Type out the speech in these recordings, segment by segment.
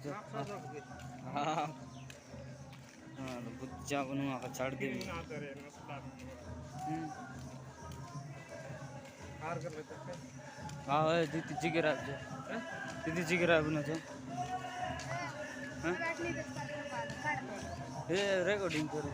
हाँ बुच्चा बनवा का छाड़ दे हाँ दीदी जिगरा दीदी जिगरा बना जो ये रिकॉर्डिंग करो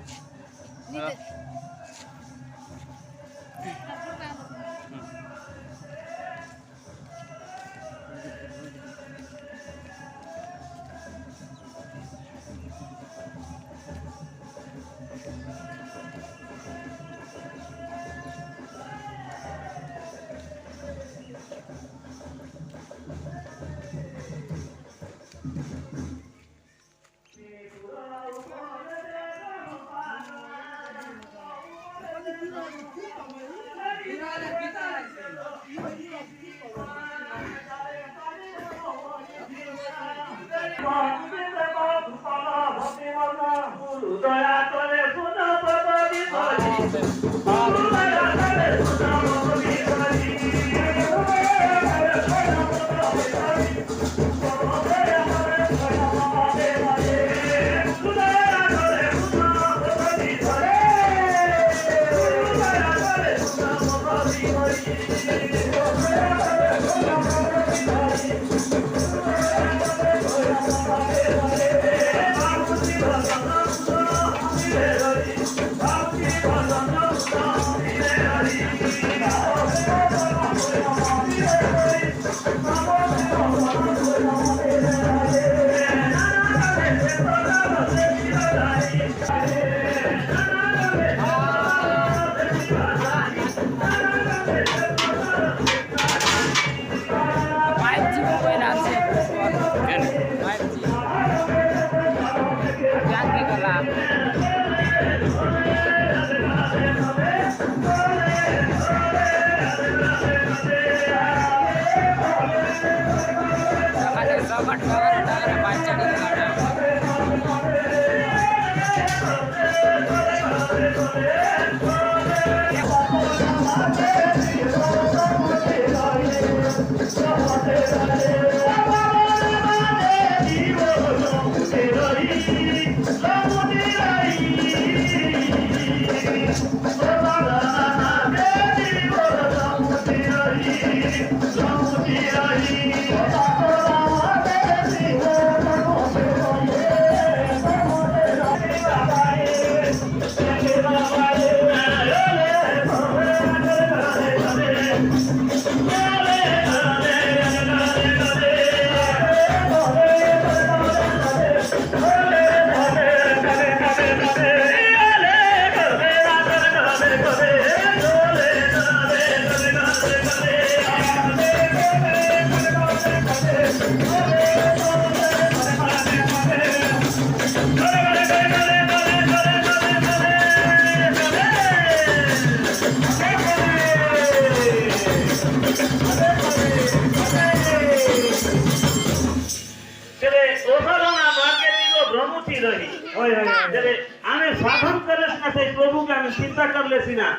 चिंता कर लेसी ना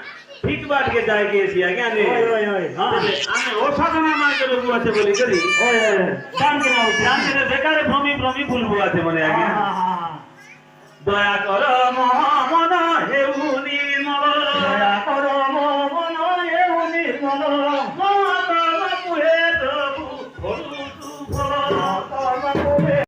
ठीक बात के जाए के एसी आगे आने ओए ओए हां आने ओछा ना मार के लोग बात बोली करी ओए ओए जान के ना जान के बेकार भूमि भूमि फूल बुआते मने आगे हां दया करो मन हेउनी मल दया करो मन हेउनी मल माता मुहे प्रभु भरु तू भर माता मुहे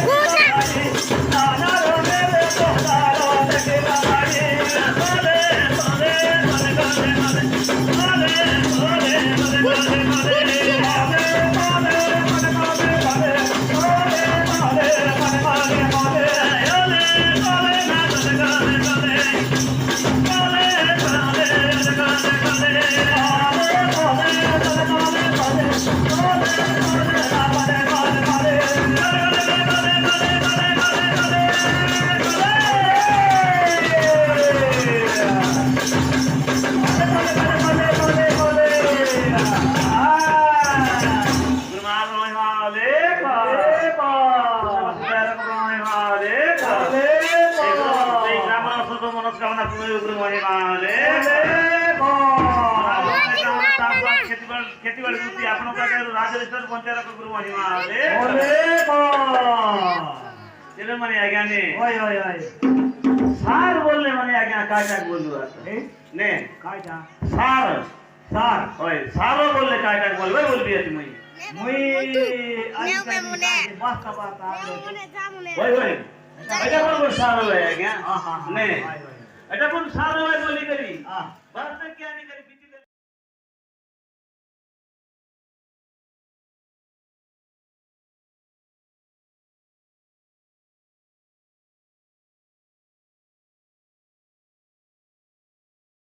Ole, ole, ole, ole, ole. উপরে মহিমা রে खेती बाड़ी करती आपनों का कह राजस्थान पंचायत को गुरु महिमा रे चलो मने आ गया ने ओए ओए ओए सार बोलने मने आ गया काटा बोलू ने काटा सार सार ओए सारो बोलने काटा बोल वे बोल दिया तुम मुई बात ओए ओए এটা কোন সার হয়ে গিয়া ने এটা কোন সার হয়ে